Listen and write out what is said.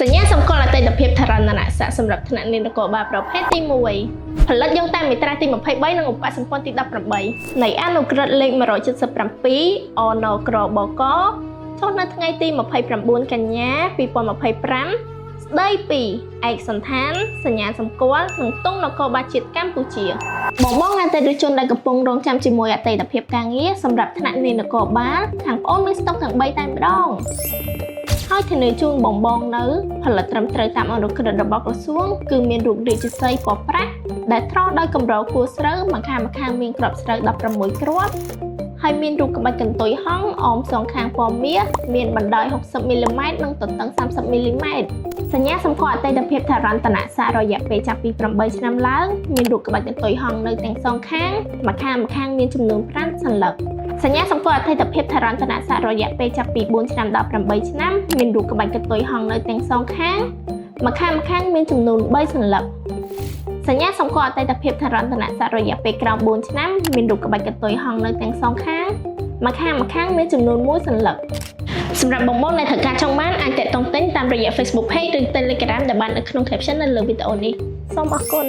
សញ្ញាសម្គាល់អតីតភាពធរណនស័ក្តិសម្រាប់ថ្នាក់នាយកបាលប្រភេទទី1ផលិតយោងតាមមាត្រាទី23និងឧបសម្ព័ន្ធទី18នៃអនុក្រឹត្យលេខ177 អនក្របកចុះនៅថ្ងៃទី29កញ្ញា2025ស្ដីពីឯកសណ្ឋានសញ្ញាសម្គាល់និងទង់នគរបាលជាតិកម្ពុជាបងអតិថិជនដែលកំពុងរងចាំជាមួយអតីតភាពការងារសម្រាប់ថ្នាក់នាយកបាលខាងប្អូនមានស្តុកទាំង3តែម្ដងហើយធានាជូនបងនៅផលិតត្រឹមត្រូវតាមអនុក្រឹត្យរបស់ក្រសួងគឺមានរូបរាងជស័យពណ៌ប្រាក់ដែលត្រដោយកម្រគួរស្រូវម្ខាងមានគ្រាប់ស្រូវ16គ្រាប់ហើយមានរូបក្បាច់កន្ទុយហង្សអមសងខាងពណ៌មាសមានបណ្ដោយ60មីលីម៉ែត្រនិងទទឹង30មីលីម៉ែត្រសញ្ញាសម្គាល់អតីតភាពធរណនស័ក្តិរយៈពេលចាប់ពី8ឆ្នាំឡើងមានរូបក្បាច់កន្ទុយហង្សនៅទាំងសងខាងម្ខាងមានចំនួន5សន្លឹកសញ្ញាសម្គាល់អតីតភាពធរណនស័ក្តិរយៈពេលចាប់ពី4ឆ្នាំដល់8ឆ្នាំមានរូបក្បាច់កន្ទុយហង្សនៅទាំងសងខាងម្ខាងមានចំនួន3សន្លឹកសញ្ញាសម្គាល់អតីតភាពធរណនស័ក្តិរយៈពេលក្រោម4ឆ្នាំមានរូបក្បាច់កន្ទុយហង្សនៅទាំងសងខាងម្ខាងមានចំនួន1សន្លឹកសម្រាប់បងដែលត្រូវការចង់បានអាចទាក់ទងទិញតាមរយៈ Facebook Page ឬ Telegram ដែលបាននៅក្នុង caption នៅលើវីដេអូនេះសូមអរគុណ